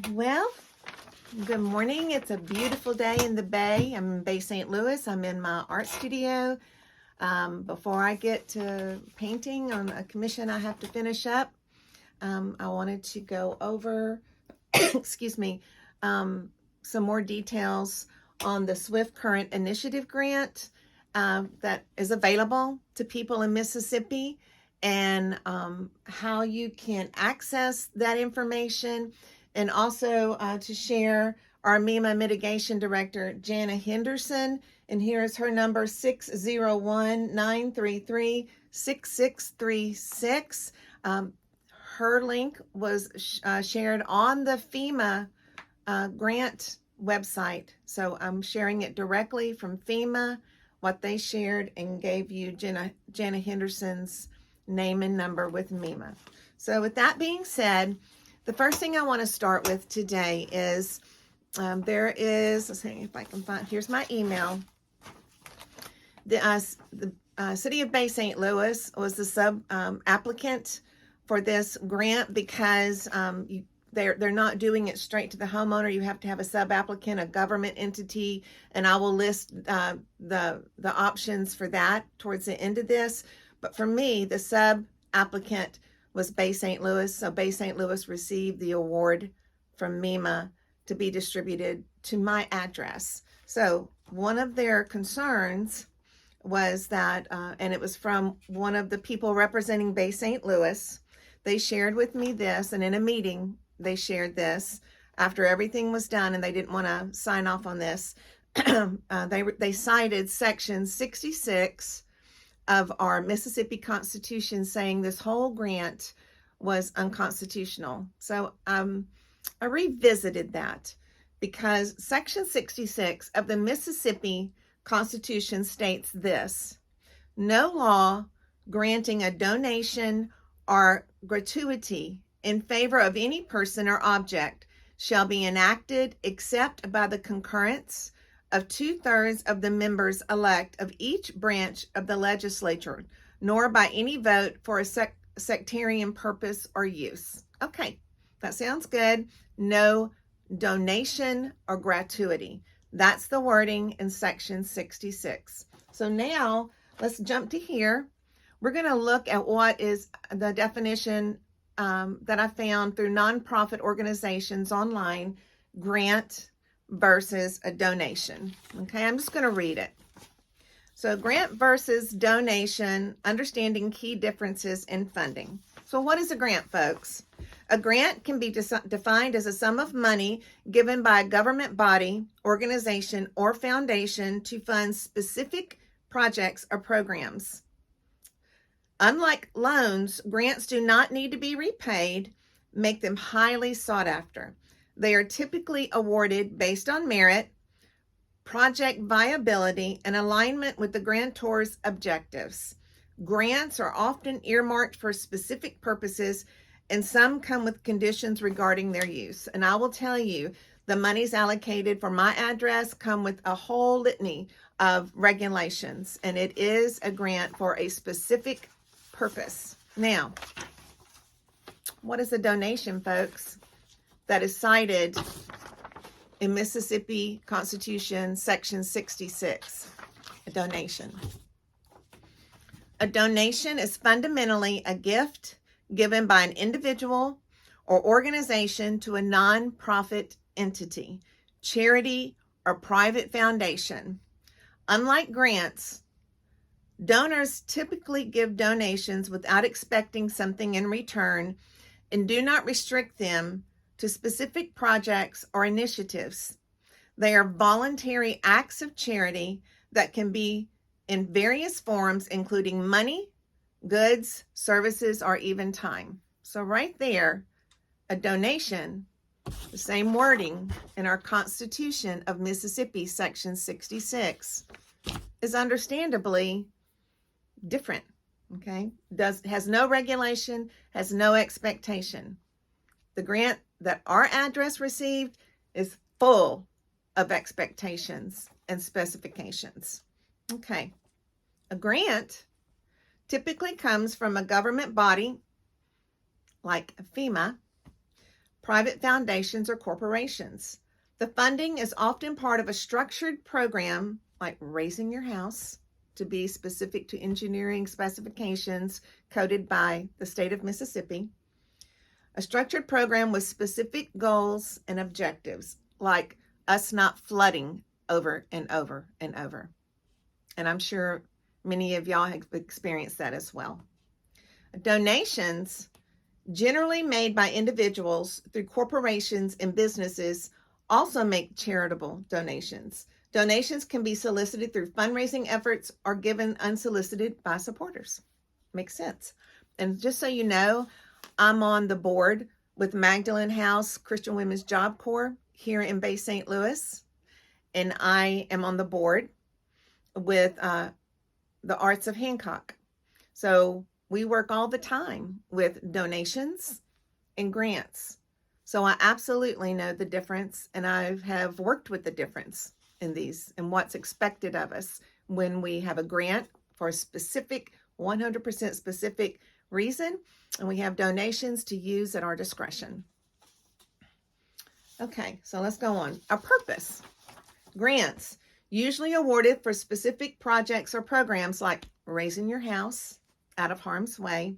Well, good morning. It's a beautiful day in the Bay. I'm in Bay St. Louis. I'm in my art studio. Before I get to painting on a commission I have to finish up, I wanted to go over, excuse me, some more details on the Swift Current Initiative grant that is available to people in Mississippi, and how you can access that information, and also to share our MEMA Mitigation Director, Jana Henderson. And here is her number, 601-933-6636. Her link was shared on the FEMA grant website. So I'm sharing it directly from FEMA, what they shared, and gave you Jana Henderson's name and number with MEMA. So with that being said, the first thing I want to start with today is there is, let's see if I can find, here's my email. The City of Bay St. Louis was the sub applicant for this grant because they're not doing it straight to the homeowner. You have to have a sub applicant, a government entity, and I will list the options for that towards the end of this. But for me, the sub applicant was Bay St. Louis. So Bay St. Louis received the award from MEMA to be distributed to my address. So one of their concerns was that, and it was from one of the people representing Bay St. Louis. They shared with me this, and in a meeting, they shared this after everything was done, and they didn't want to sign off on this. They cited Section 66 of our Mississippi Constitution, saying this whole grant was unconstitutional. So I revisited that because Section 66 of the Mississippi Constitution states this: no law granting a donation or gratuity in favor of any person or object shall be enacted except by the concurrence of 2/3 of the members elect of each branch of the legislature, nor by any vote for a sectarian purpose or use. Okay, that sounds good. No donation or gratuity. That's the wording in Section 66. So now let's jump to here. We're going to look at what is the definition that I found through nonprofit organizations online: grant versus a donation. Okay, I'm just going to read it. So grant versus donation, understanding key differences in funding. So what is a grant, folks? A grant can be defined as a sum of money given by a government body, organization, or foundation to fund specific projects or programs. Unlike loans, grants do not need to be repaid, make them highly sought after. They are typically awarded based on merit, project viability, and alignment with the grantor's objectives. Grants are often earmarked for specific purposes, and some come with conditions regarding their use. And I will tell you, the monies allocated for my address come with a whole litany of regulations, and it is a grant for a specific purpose. Now, what is a donation, folks? That is cited in Mississippi Constitution, Section 66, a donation. A donation is fundamentally a gift given by an individual or organization to a nonprofit entity, charity, or private foundation. Unlike grants, donors typically give donations without expecting something in return and do not restrict them to specific projects or initiatives. They are voluntary acts of charity that can be in various forms, including money, goods, services, or even time. So right there, a donation, the same wording in our Constitution of Mississippi, Section 66, is understandably different, okay? Has no regulation, has no expectation. The grant that our address received is full of expectations and specifications. Okay, a grant typically comes from a government body like FEMA, private foundations, or corporations. The funding is often part of a structured program like Raising Your House, to be specific to engineering specifications coded by the state of Mississippi. A structured program with specific goals and objectives, like us not flooding over and over and over. And I'm sure many of y'all have experienced that as well. Donations, generally made by individuals through corporations and businesses, also make charitable donations. Donations can be solicited through fundraising efforts or given unsolicited by supporters. Makes sense. And just so you know, I'm on the board with Magdalene House Christian Women's Job Corps here in Bay St. Louis. And I am on the board with the Arts of Hancock. So we work all the time with donations and grants. So I absolutely know the difference, and I have worked with the difference in these and what's expected of us when we have a grant for a specific, 100% specific reason, and we have donations to use at our discretion. Okay, so let's go on. Our purpose. Grants, usually awarded for specific projects or programs like Raising Your House Out of Harm's Way,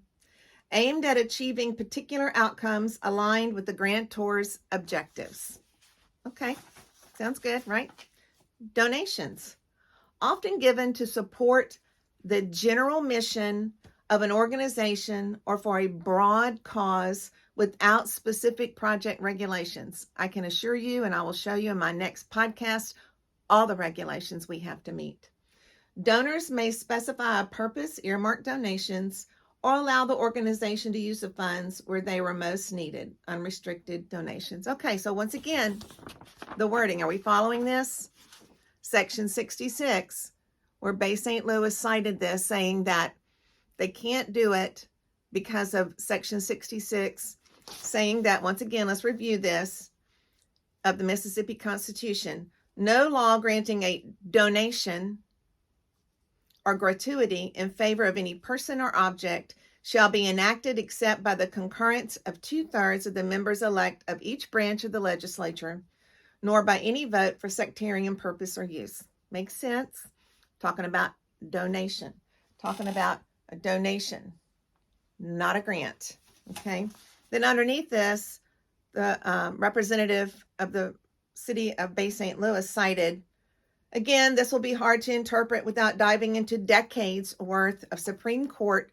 aimed at achieving particular outcomes aligned with the grantor's objectives. Okay, sounds good, right? Donations, often given to support the general mission of an organization or for a broad cause without specific project regulations. I can assure you, and I will show you in my next podcast, all the regulations we have to meet. Donors may specify a purpose, earmark donations, or allow the organization to use the funds where they were most needed, unrestricted donations. Okay, so once again, the wording, are we following this? Section 66, where Bay St. Louis cited this, saying that they can't do it because of Section 66, saying that, once again, let's review this, of the Mississippi Constitution. No law granting a donation or gratuity in favor of any person or object shall be enacted except by the concurrence of 2/3 of the members elect of each branch of the legislature, nor by any vote for sectarian purpose or use. Makes sense? Talking about donation. Talking about a donation, not a grant. Okay. Then underneath this, the representative of the city of Bay St. Louis cited, again, this will be hard to interpret without diving into decades worth of Supreme Court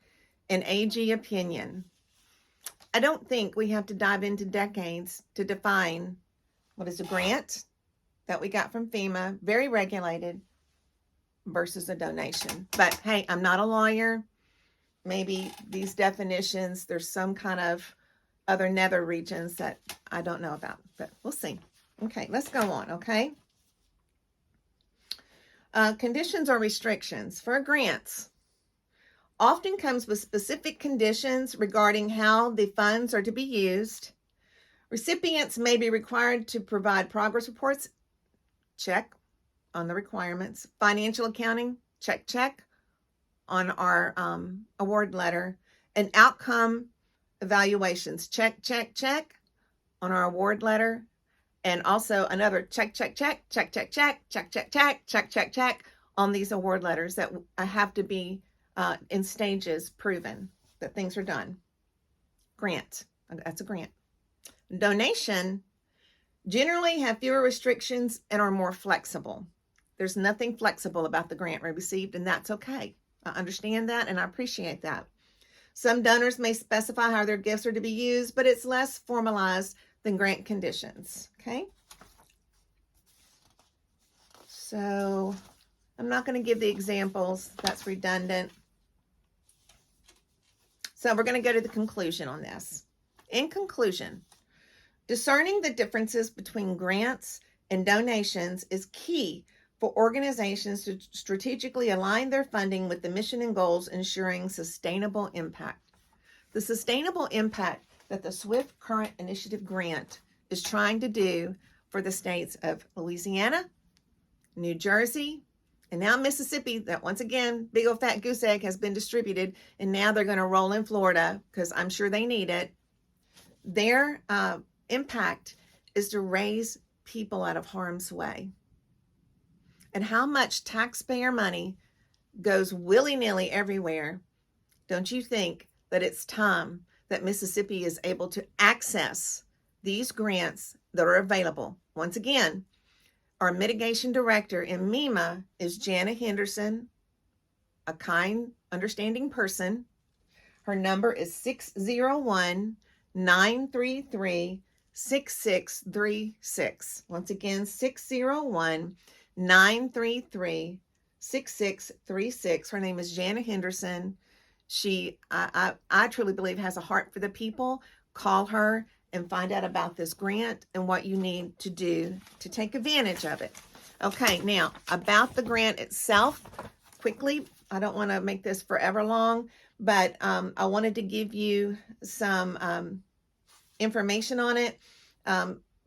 and AG opinion. I don't think we have to dive into decades to define what is a grant that we got from FEMA, very regulated, versus a donation. But hey, I'm not a lawyer. Maybe these definitions, there's some kind of other nether regions that I don't know about, but we'll see. Okay, let's go on, okay? Conditions or restrictions for grants often comes with specific conditions regarding how the funds are to be used. Recipients may be required to provide progress reports, check on the requirements. Financial accounting, check on our award letter. And outcome evaluations, check on our award letter. And also another check on these award letters that have to be in stages proven that things are done. Grant, that's a grant. Donation generally have fewer restrictions and are more flexible. There's nothing flexible about the grant we received, and that's okay. I understand that and I appreciate that. Some donors may specify how their gifts are to be used, but it's less formalized than grant conditions, okay? So I'm not going to give the examples. That's redundant. So we're going to go to the conclusion on this. In conclusion, discerning the differences between grants and donations is key for organizations to strategically align their funding with the mission and goals, ensuring sustainable impact. The sustainable impact that the Swift Current Initiative grant is trying to do for the states of Louisiana, New Jersey, and now Mississippi, that once again, big old fat goose egg has been distributed, and now they're going to roll in Florida because I'm sure they need it. Their impact is to raise people out of harm's way. And how much taxpayer money goes willy-nilly everywhere, don't you think that it's time that Mississippi is able to access these grants that are available? Once again, our mitigation director in MEMA is Jana Henderson, a kind, understanding person. Her number is 601-933-6636. Once again, 601-933-6636. Her name is Jana Henderson. She, I truly believe, has a heart for the people. Call her and find out about this grant and what you need to do to take advantage of it. Okay, now about the grant itself, quickly, I don't want to make this forever long, but I wanted to give you some information on it.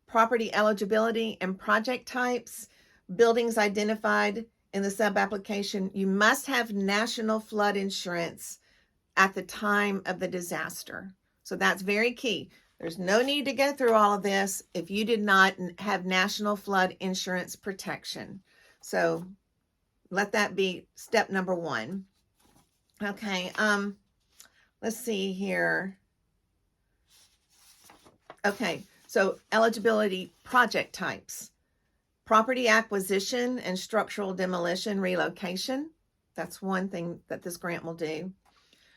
Property eligibility and project types, buildings identified in the sub-application. You must have national flood insurance at the time of the disaster. So that's very key. There's no need to go through all of this if you did not have national flood insurance protection. So let that be step number one. Okay, let's see here. Okay, so eligibility project types. Property acquisition and structural demolition relocation. That's one thing that this grant will do.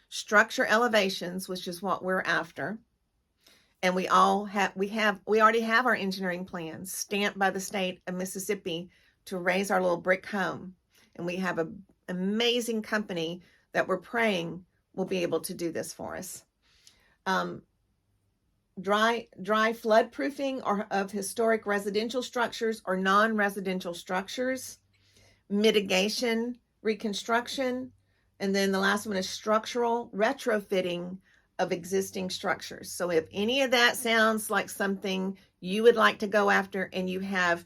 Structure elevations, which is what we're after. And we already have our engineering plans stamped by the state of Mississippi to raise our little brick home. And we have an amazing company that we're praying will be able to do this for us. Dry flood proofing of historic residential structures or non-residential structures. Mitigation, reconstruction. And then the last one is structural retrofitting of existing structures. So if any of that sounds like something you would like to go after and you have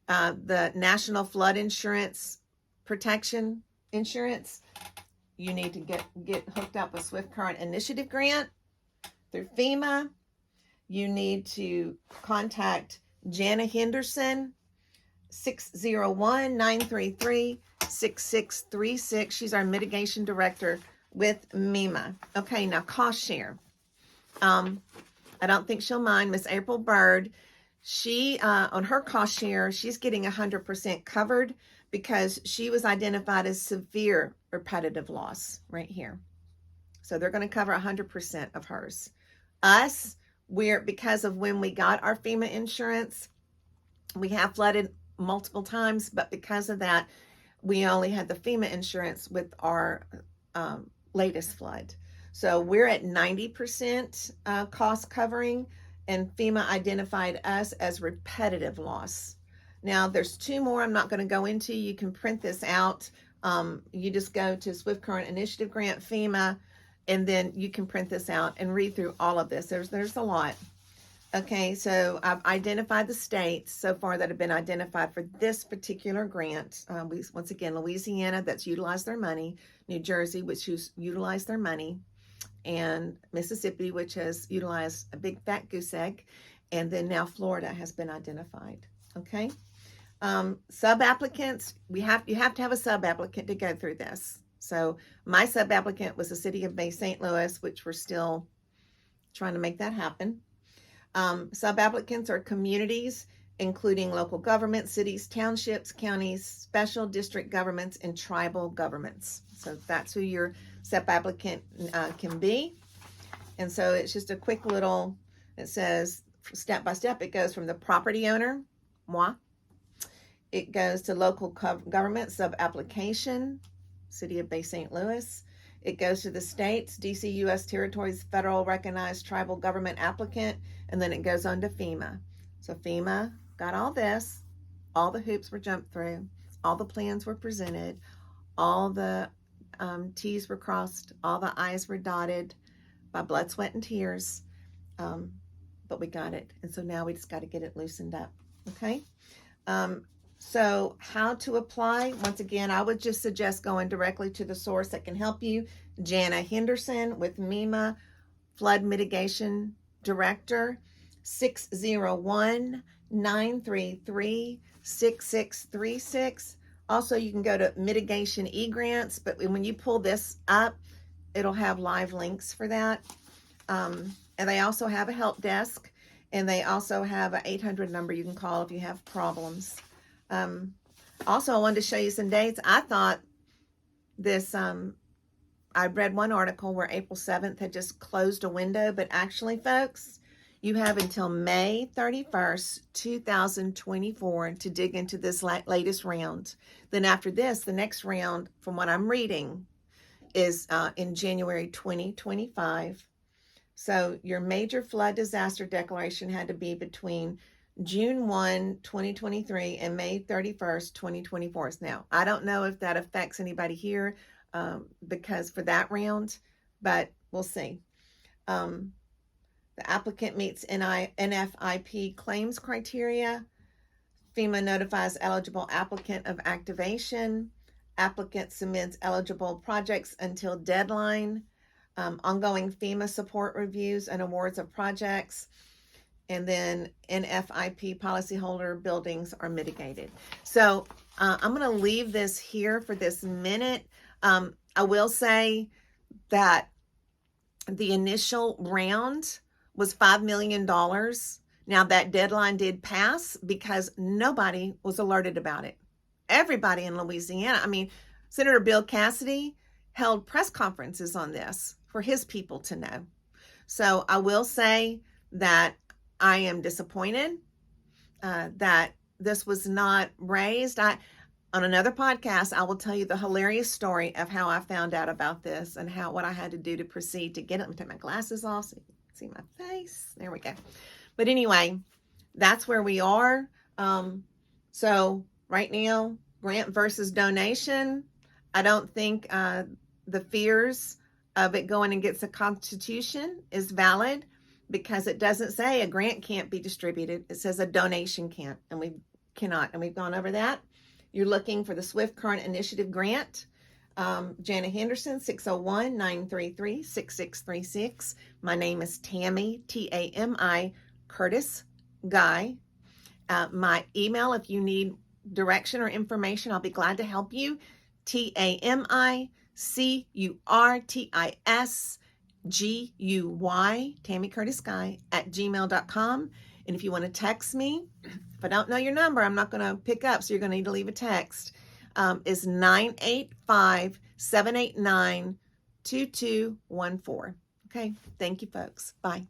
the National Flood Insurance Protection Insurance, you need to get hooked up with Swift Current Initiative Grant through FEMA. You need to contact Jana Henderson, 601-933-6636. She's our mitigation director with MEMA. Okay, now cost share. I don't think she'll mind. Miss April Bird, she on her cost share, she's getting 100% covered because she was identified as severe repetitive loss right here. So they're going to cover 100% of hers. Us, because of when we got our FEMA insurance, we have flooded multiple times, but because of that, we only had the FEMA insurance with our latest flood. So we're at 90% cost covering, and FEMA identified us as repetitive loss. Now there's two more I'm not going to go into. You can print this out. You just go to Swift Current Initiative Grant, FEMA, and then you can print this out and read through all of this. There's a lot. Okay, so I've identified the states so far that have been identified for this particular grant. Once again, Louisiana, that's utilized their money. New Jersey, which has utilized their money. And Mississippi, which has utilized a big fat goose egg. And then now Florida has been identified. Okay, sub-applicants, you have to have a sub-applicant to go through this. So my sub-applicant was the city of Bay St. Louis, which we're still trying to make that happen. Sub-applicants are communities, including local governments, cities, townships, counties, special district governments, and tribal governments. So that's who your sub-applicant can be. And so it's just a quick little, it says step by step, it goes from the property owner, moi. It goes to local government sub-application, city of Bay St. Louis. It goes to the states, DC, U.S. territories, federal recognized tribal government applicant, and then it goes on to FEMA. So FEMA got all this, all the hoops were jumped through, all the plans were presented, all the T's were crossed, all the I's were dotted by blood, sweat, and tears, but we got it. And so now we just got to get it loosened up, okay? So how to apply? Once again, I would just suggest going directly to the source that can help you. Jana Henderson with MEMA, Flood Mitigation Director. 601-933-6636. Also, you can go to Mitigation eGrants, but when you pull this up, it'll have live links for that. And they also have a help desk, and they also have an 800 number you can call if you have problems. Also, I wanted to show you some dates. I thought this, I read one article where April 7th had just closed a window, but actually, folks, you have until May 31st, 2024 to dig into this latest round. Then after this, the next round, from what I'm reading, is in January 2025. So your major flood disaster declaration had to be between June 1, 2023 and May 31st, 2024. Now, I don't know if that affects anybody here because for that round, but we'll see. The applicant meets NFIP claims criteria. FEMA notifies eligible applicant of activation. Applicant submits eligible projects until deadline. Ongoing FEMA support reviews and awards of projects. And then NFIP policyholder buildings are mitigated. So I'm going to leave this here for this minute. I will say that the initial round was $5 million. Now that deadline did pass because nobody was alerted about it. Everybody in Louisiana, I mean, Senator Bill Cassidy held press conferences on this for his people to know. So I will say that I am disappointed that this was not raised. On another podcast, I will tell you the hilarious story of how I found out about this and what I had to do to proceed to get it. Let me take my glasses off so you can see my face. There we go. But anyway, that's where we are. So right now, grant versus donation. I don't think the fears of it going against the Constitution is valid because it doesn't say a grant can't be distributed. It says a donation can't, and we cannot. And we've gone over that. You're looking for the Swift Current Initiative grant. Janet Henderson, 601-933-6636. My name is Tammy, T-A-M-I, Curtis Guy. My email, if you need direction or information, I'll be glad to help you. TAMICURTISGUY, Tammy Curtis Guy, @gmail.com. And if you want to text me, if I don't know your number, I'm not going to pick up, so you're going to need to leave a text, is 985-789-2214. Okay, thank you, folks. Bye.